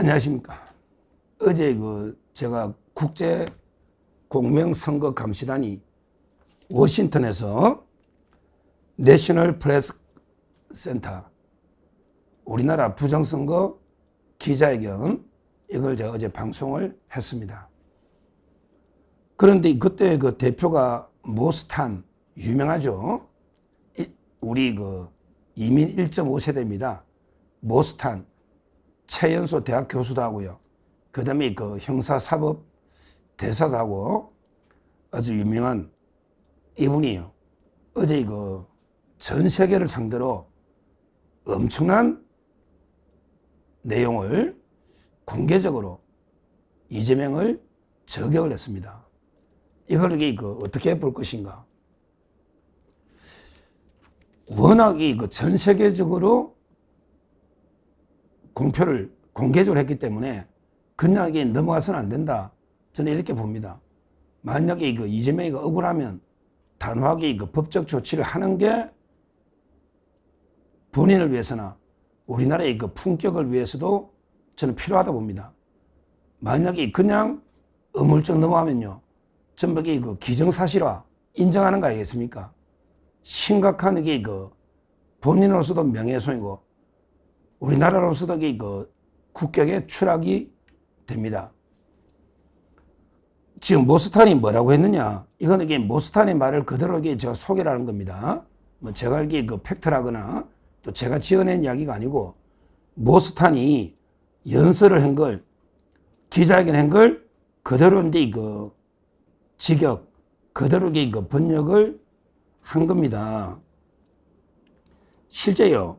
안녕하십니까. 어제 제가 국제 공명선거 감시단이 워싱턴에서 내셔널 프레스 센터 우리나라 부정선거 기자회견 이걸 제가 어제 방송을 했습니다. 그런데 그때 그 대표가 모스탄 유명하죠. 우리 이민 1.5세대입니다. 모스탄 최연소 대학 교수도 하고요. 그 다음에 형사사법 대사도 하고 아주 유명한 이분이에요. 어제 전 세계를 상대로 엄청난 내용을 공개적으로 이재명을 저격을 했습니다. 이걸 어떻게 볼 것인가. 워낙 전 세계적으로 공표를 공개적으로 했기 때문에 그냥 넘어가서는 안 된다. 저는 이렇게 봅니다. 만약에 이재명이 억울하면 단호하게 법적 조치를 하는 게 본인을 위해서나 우리나라의 품격을 위해서도 저는 필요하다 봅니다. 만약에 그냥 어물쩍 넘어가면요. 전부 기정사실화 인정하는 거 아니겠습니까? 심각한 본인으로서도 명예훼손이고 우리나라로서도 국격의 추락이 됩니다. 지금 모스탄이 뭐라고 했느냐? 이거는 모스탄의 말을 그대로 제가 소개를 하는 겁니다. 뭐 제가 팩트라거나 또 제가 지어낸 이야기가 아니고 모스탄이 연설을 한 걸 기자회견 한 걸 그대로 직역 그대로 번역을 한 겁니다. 실제요.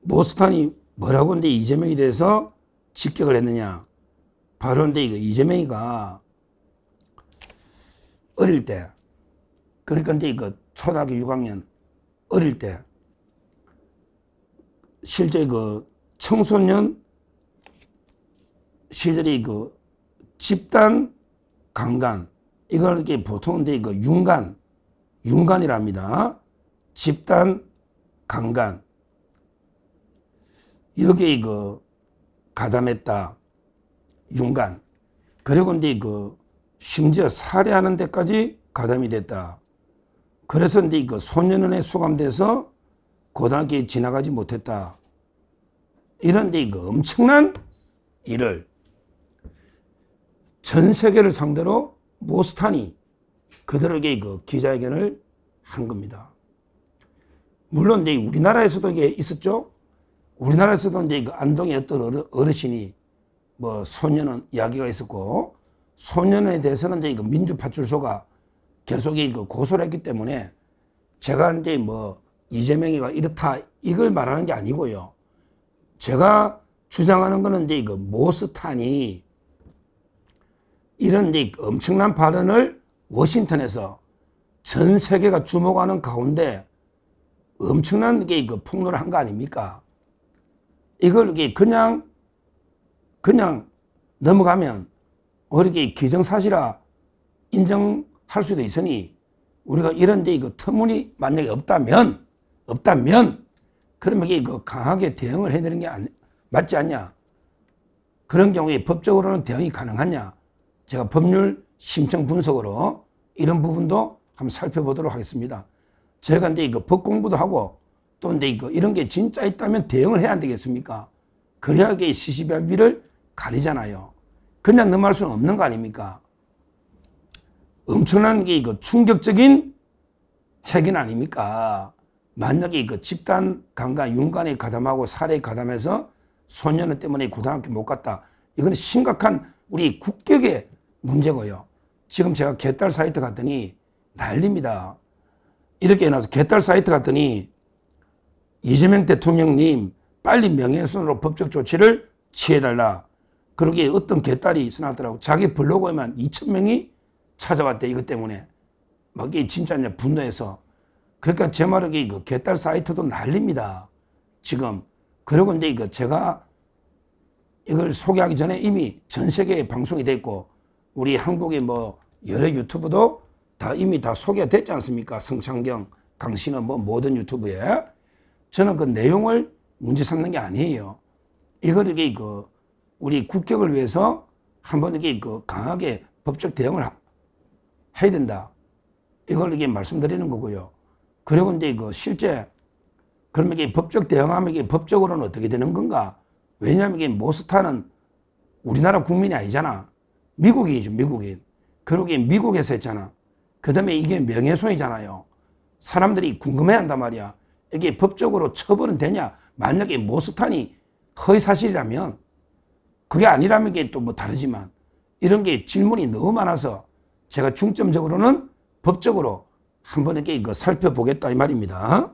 모스탄이 뭐라고 이재명에 대해서 직격을 했느냐? 바로 이재명이가 어릴 때, 그러니까 초등학교 6학년 어릴 때, 실제 청소년 시절에 집단 강간, 이걸 보통 윤간이랍니다. 집단 강간. 여기에 가담했다. 윤간. 그리고 심지어 살해하는 데까지 가담이 됐다. 그래서 소년원에 수감돼서 고등학교에 지나가지 못했다. 이런 엄청난 일을 전 세계를 상대로 모스탄이 그대로 기자회견을 한 겁니다. 물론 우리나라에서도 이게 있었죠. 우리나라에서도 안동의 어떤 어르신이 뭐 소년원 이야기가 있었고 소년원에 대해서는 민주파출소가 계속 고소를 했기 때문에 제가 뭐 이재명이가 이렇다 이걸 말하는 게 아니고요. 제가 주장하는 거는 모스탄이 이런 엄청난 발언을 워싱턴에서 전 세계가 주목하는 가운데 엄청난 폭로를 한 거 아닙니까? 이걸 그냥 넘어가면 이렇게 기정사실화 인정할 수도 있으니 우리가 이런 터무니 만약에 없다면 그러면 강하게 대응을 해야 되는 게 맞지 않냐? 그런 경우에 법적으로는 대응이 가능하냐? 제가 법률 심층 분석으로 이런 부분도 한번 살펴보도록 하겠습니다. 제가 법 공부도 하고 또 이런 게 진짜 있다면 대응을 해야 안 되겠습니까? 그래야 시시비비를 가리잖아요. 그냥 넘어갈 수는 없는 거 아닙니까? 엄청난 게 충격적인 핵인 아닙니까? 만약에 집단 강간, 윤간에 가담하고 살해에 가담해서 소년원 때문에 고등학교 못 갔다. 이건 심각한 우리 국격의 문제고요. 지금 제가 개딸 사이트 갔더니 난립니다. 이렇게 해놔서 개딸 사이트 갔더니 이재명 대통령님 빨리 명예훼손으로 법적 조치를 취해달라. 그러기에 어떤 개딸이 써놨더라고. 자기 블로그에만 2,000명이 찾아왔대. 이것 때문에. 막 이게 진짜 분노해서. 그러니까 제 말은 개딸 사이트도 난립니다. 지금. 그리고 제가 이걸 소개하기 전에 이미 전 세계에 방송이 됐고 우리 한국의 뭐 여러 유튜브도 이미 다 소개가 됐지 않습니까? 성창경, 강신업 뭐 모든 유튜브에. 저는 그 내용을 문제 삼는 게 아니에요. 이걸 우리 국격을 위해서 한번 이게 강하게 법적 대응을 해야 된다. 이걸 이게 말씀드리는 거고요. 그리고 이제 실제 그러면 이게 법적 대응하면 이게 법적으로는 어떻게 되는 건가? 왜냐하면 이게 모스타는 우리나라 국민이 아니잖아. 미국이죠, 미국인. 그리고 이게 미국에서 했잖아. 그 다음에 이게 명예훼손이잖아요. 사람들이 궁금해 한단 말이야. 이게 법적으로 처벌은 되냐? 만약에 모스탄이 허위사실이라면, 그게 아니라면 이게 또 뭐 다르지만, 이런 게 질문이 너무 많아서 제가 중점적으로는 법적으로 한번 이렇게 살펴보겠다 이 말입니다.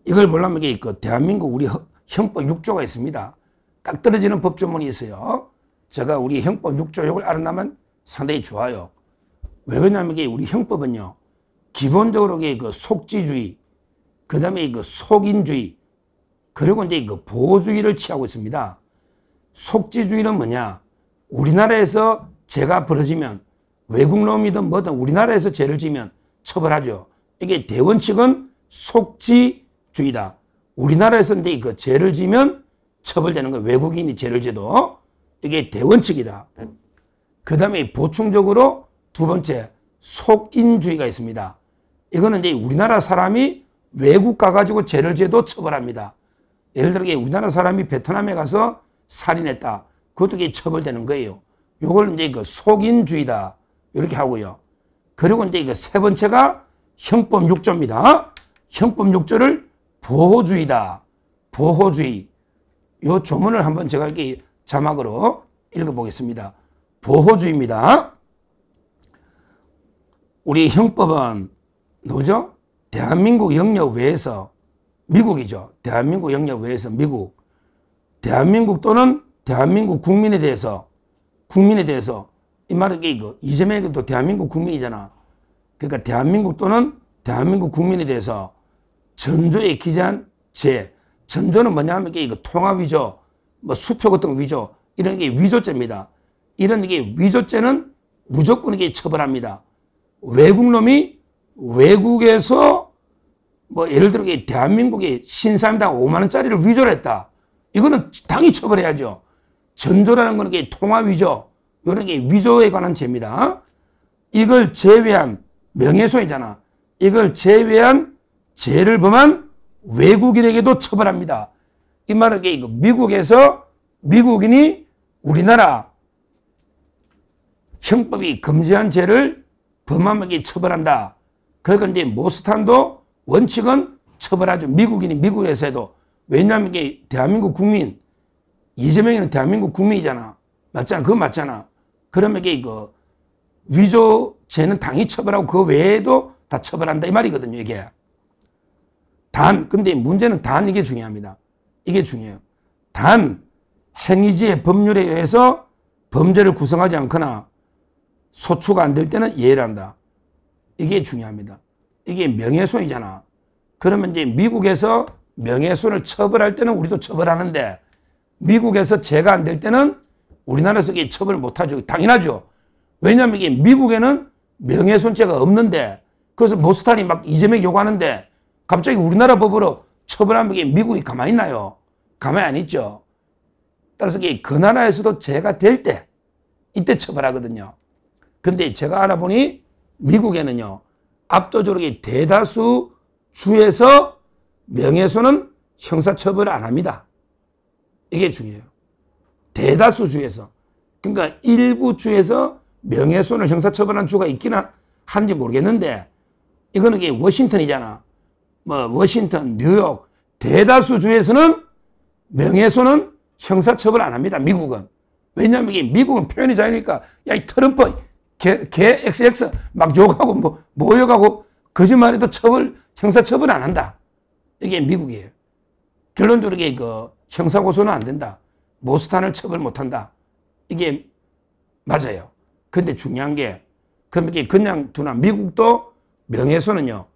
이걸 보려면 이게 대한민국 우리 형법 6조가 있습니다. 딱 떨어지는 법조문이 있어요. 제가 우리 형법 6조 이걸 알아나면 상당히 좋아요. 왜 그러냐면 이게 우리 형법은요, 기본적으로 이게 속지주의, 그 다음에 속인주의, 그리고 이제 보호주의를 취하고 있습니다. 속지주의는 뭐냐? 우리나라에서 죄가 벌어지면 외국놈이든 뭐든 우리나라에서 죄를 지면 처벌하죠. 이게 대원칙은 속지주의다. 우리나라에서 이제 죄를 지면 처벌되는 거예요. 외국인이 죄를 지도. 이게 대원칙이다. 그 다음에 보충적으로 두 번째, 속인주의가 있습니다. 이거는 이제 우리나라 사람이 외국 가가지고 죄를 지어도 처벌합니다. 예를 들어 우리나라 사람이 베트남에 가서 살인했다. 그것도 이게 처벌되는 거예요. 요걸 이제 속인주의다. 이렇게 하고요. 그리고 이제 세 번째가 형법 6조입니다. 형법 6조를 보호주의다. 보호주의. 요 조문을 한번 제가 이렇게 자막으로 읽어보겠습니다. 보호주의입니다. 우리 형법은 뭐죠? 대한민국 영역 외에서, 미국이죠. 대한민국 영역 외에서 미국. 대한민국 또는 대한민국 국민에 대해서 이 말은 이재명도 대한민국 국민이잖아. 그러니까 대한민국 또는 대한민국 국민에 대해서 전조에 기재한 죄. 전조는 뭐냐면 통화위조, 뭐 수표 같은 위조, 이런 게 위조죄입니다. 이런 게 위조죄는 무조건 이게 처벌합니다. 외국놈이 외국에서 뭐 예를 들어 대한민국에 신사임당 5만 원짜리를 위조를 했다. 이거는 당연히 처벌해야죠. 전조라는 건 통화위조, 이런 게 위조에 관한 죄입니다. 이걸 제외한 명예훼손이잖아. 이걸 제외한 죄를 범한 외국인에게도 처벌합니다. 이 말은 미국에서 미국인이 우리나라 형법이 금지한 죄를 범하면 처벌한다. 그러니까 이제 모스탄도 원칙은 처벌하죠. 미국인이 미국에서 해도. 왜냐하면 이게 대한민국 국민, 이재명이는 대한민국 국민이잖아. 맞잖아. 그거 맞잖아. 그러면 이게 위조죄는 당연히 처벌하고 그 외에도 다 처벌한다 이 말이거든요. 이게. 근데 문제는 이게 중요합니다. 이게 중요해요. 행위지의 법률에 의해서 범죄를 구성하지 않거나 소추가 안 될 때는 예외를 한다. 이게 중요합니다. 이게 명예훼손이잖아. 그러면 이제 미국에서 명예훼손을 처벌할 때는 우리도 처벌하는데 미국에서 죄가 안 될 때는 우리나라에서 이게 처벌을 못하죠. 당연하죠. 왜냐하면 이게 미국에는 명예훼손죄가 없는데 그래서 모스탄이 막 이재명 요구하는데 갑자기 우리나라 법으로 처벌하면 이게 미국이 가만히 있나요? 가만히 안 있죠. 따라서 이게 그 나라에서도 죄가 될 때 이때 처벌하거든요. 근데 제가 알아보니 미국에는요, 압도적으로 대다수 주에서 명예훼손은 형사처벌을 안 합니다. 이게 중요해요. 대다수 주에서. 그러니까 일부 주에서 명예훼손을 형사처벌한 주가 있기는 한지 모르겠는데, 이거는 이게 워싱턴이잖아. 뭐, 워싱턴, 뉴욕, 대다수 주에서는 명예훼손은 형사처벌 안 합니다. 미국은. 왜냐하면 이게 미국은 표현의 자유니까, 야, 이 트럼프, 개 XX 막 욕하고 모욕하고 거짓말해도 형사처벌 안 한다. 이게 미국이에요. 결론적으로 이게 형사고소는 안 된다. 모스탄을 처벌 못 한다. 이게 맞아요. 근데 중요한 게, 그럼 이게 그냥 두나, 미국도 명예훼손은요,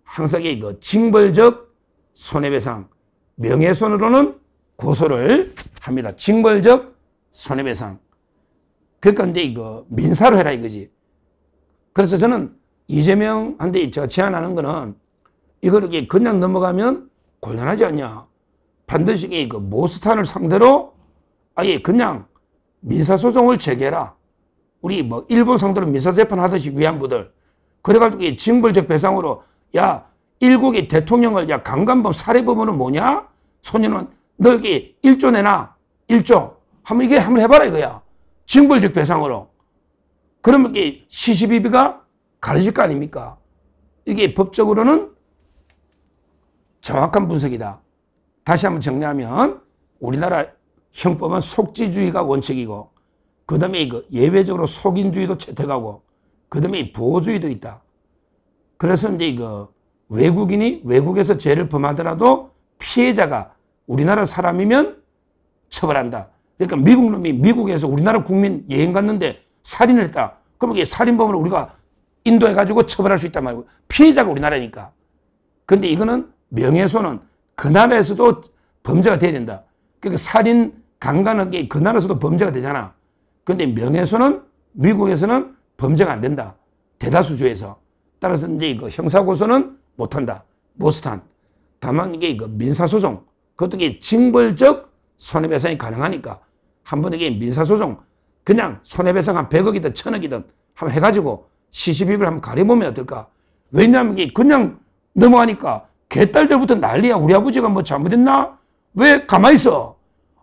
항상 이게 징벌적 손해배상, 명예훼손으로는 고소를 합니다. 징벌적 손해배상. 그러니까 이제 민사로 해라 이거지. 그래서 저는 이재명한테 제가 제안하는 거는 이걸 이렇게 그냥 넘어가면 곤란하지 않냐. 반드시 모스탄을 상대로 아예 그냥 민사소송을 제기해라. 우리 뭐 일본 상대로 민사재판 하듯이 위안부들. 그래가지고 징벌적 배상으로 야 일국의 대통령을 야 강간범 살해범은 뭐냐? 소년은 너 여기 1조 내놔. 1조. 한번 해봐라 이거야. 징벌적 배상으로. 그러면 이게 시시비비가 가려질 거 아닙니까? 이게 법적으로는 정확한 분석이다. 다시 한번 정리하면 우리나라 형법은 속지주의가 원칙이고 그 다음에 예외적으로 속인주의도 채택하고 그 다음에 보호주의도 있다. 그래서 이제 외국인이 외국에서 죄를 범하더라도 피해자가 우리나라 사람이면 처벌한다. 그러니까 미국 놈이 미국에서 우리나라 국민 여행 갔는데 살인을 했다. 그럼 이게 살인범으로 우리가 인도해가지고 처벌할 수 있단 말이고 피해자가 우리나라니까. 근데 이거는 명예훼손은 그 나라에서도 범죄가 돼야 된다. 그러니까 살인, 강간은 그 나라에서도 범죄가 되잖아. 근데 명예훼손은 미국에서는 범죄가 안 된다. 대다수 주에서. 따라서 이제 형사고소는 못한다. 못한. 다만 이게 민사소송, 그것도 이게 징벌적 손해배상이 가능하니까 한번 이게 민사소송 그냥 손해배상 한 100억이든 1000억이든 한번 해가지고 시시비비를 한번 가려보면 어떨까? 왜냐하면 이게 그냥 넘어가니까 개딸들부터 난리야. 우리 아버지가 뭐 잘못했나? 왜 가만히 있어?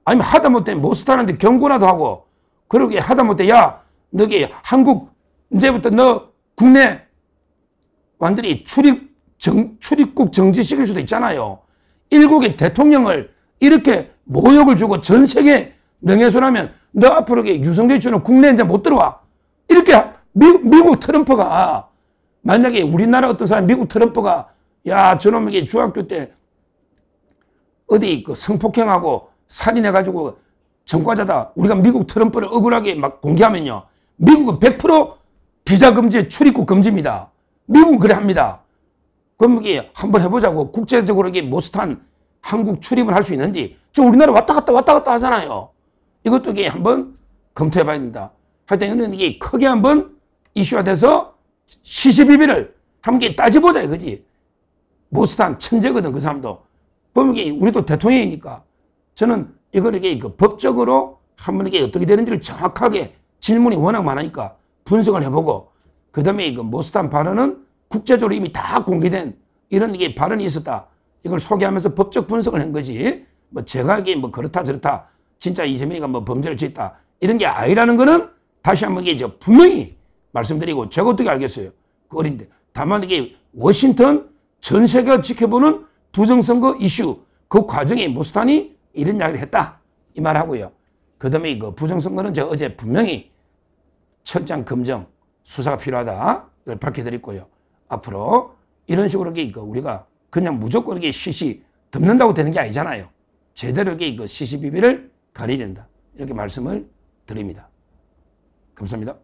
아니면 하다못해 모스탄한테 경고라도 하고 그러게 하다못해 야 너기 한국 이제부터 너 국내 완전히 출입국 정지시킬 수도 있잖아요. 일국의 대통령을 이렇게 모욕을 주고 전 세계 명예훼손하면 너 앞으로 유성재 주는 국내에 이제 못 들어와. 이렇게 미국 트럼프가 만약에 우리나라 어떤 사람 미국 트럼프가 야 저놈에게 중학교 때 어디 성폭행하고 살인해가지고 전과자다. 우리가 미국 트럼프를 억울하게 막 공개하면요. 미국은 100% 비자 금지, 출입국 금지입니다. 미국은 그래 합니다. 그럼 이게 한번 해보자고. 국제적으로 이게 모스탄 한국 출입을 할 수 있는지. 저 우리나라 왔다 갔다 하잖아요. 이것도 이게 한번 검토해봐야 된다. 하여튼 이게 크게 한번 이슈가 돼서 시시비비를 한번 따져보자 이거지. 모스탄 천재거든 그 사람도. 그럼 이게 우리도 대통령이니까 저는 이걸 이게 법적으로 한번 이게 어떻게 되는지를 정확하게 질문이 워낙 많으니까 분석을 해보고 그 다음에 모스탄 발언은 국제적으로 이미 다 공개된 이런 이게 발언이 있었다. 이걸 소개하면서 법적 분석을 한 거지. 뭐 제가 이게 뭐 그렇다 저렇다 진짜 이재명이가 뭐 범죄를 짓다 이런 게 아니라는 거는 다시 한번 이게 분명히 말씀드리고 제가 어떻게 알겠어요. 그 어린데. 다만 이게 워싱턴 전 세계가 지켜보는 부정선거 이슈 그 과정에 모스탄이 이런 이야기를 했다. 이 말하고요. 그 다음에 부정선거는 제가 어제 분명히 철장 검증 수사가 필요하다. 이걸 밝혀드렸고요. 앞으로 이런 식으로 우리가 그냥 무조건 이게 시시 덮는다고 되는 게 아니잖아요. 제대로 이게 시시비비를 가려야 된다. 이렇게 말씀을 드립니다. 감사합니다.